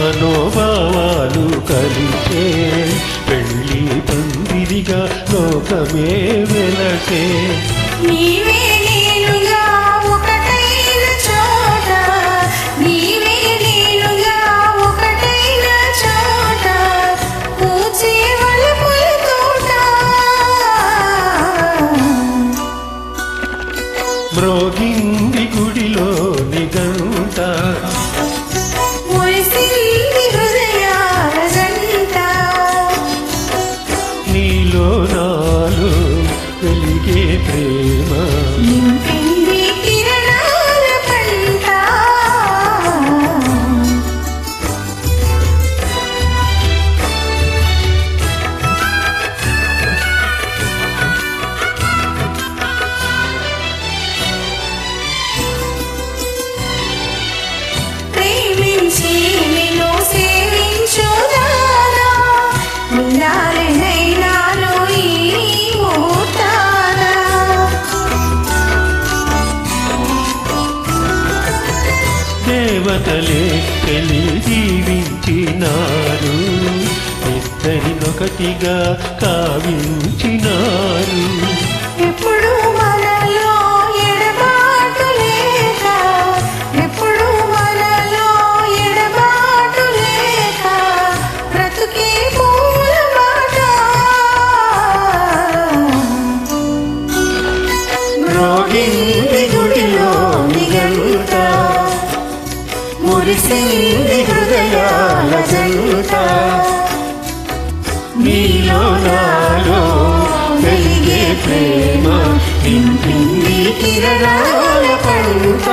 మనోభావాలు కలిసే పెళ్ళి పందిరిగా లోకమే వెలసే. నీవే నేనుగా ఒకటైన చోట, నీవే నేనుగా ఒకటైన చోట, పూచే వలపుల తోట. మ్రోగింది గుడిలోని గంట, మురిసింది హృదయాల జంట. నీలో నాలో వెలిగే ప్రేమ నింపింది కిరణాల పంట. ప్రేమించి నిన్ను సేవించుదానా, ఉండాలనైనాను ఈ ముహూర్తాన. దేవతలే పెళ్లి జీవించినారు, ఇద్దరినొకటిగా కావించినారు. ఎప్పుడు మనలో ఎడబాటు లేక, ఎప్పుడు మనలో ఎడబాటు లేక, బ్రతుకే పూల బాట. మ్రోగింది గుడిలోని గంట, మురిసింది హృదయాల జంట. నీలో నాలో వెలిగే ప్రేమ నింపింది కిరణాల పంట.